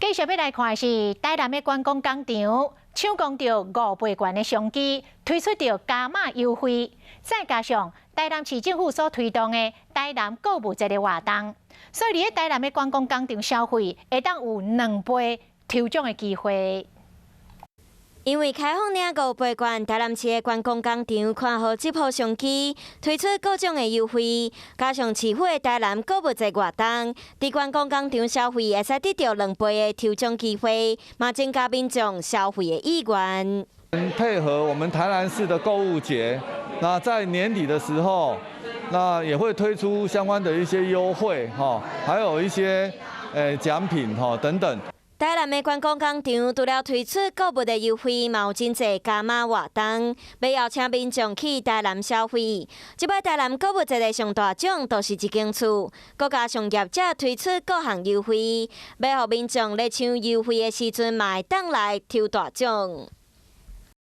继续要来看的是台南的观光工厂抢攻到5倍券的商机，推出着加码优惠，再加上台南市政府所推动的台南购物节的活动，所以你喺台南的观光工厂消费，会当有2倍抽奖的机会。 因为开放领5倍券，台南市的观光工厂看好这波商机，推出各种的优惠，加上市府的台南购物节活动，伫观光工厂消费会使得到2倍的抽奖机会，嘛增加民众消费的意愿。配合我们台南市的购物节，那在年底的时候，那也会推出相关的一些优惠还有一些奖品等等。 台南的观光工厂除了推出购物的优惠，嘛有真侪加码活动，要邀请民众去台南消费。这摆台南购物节的上大奖，就是一间厝，各家商业者推出各项优惠，要让民众咧抢优惠的时阵，嘛会当来抽大奖。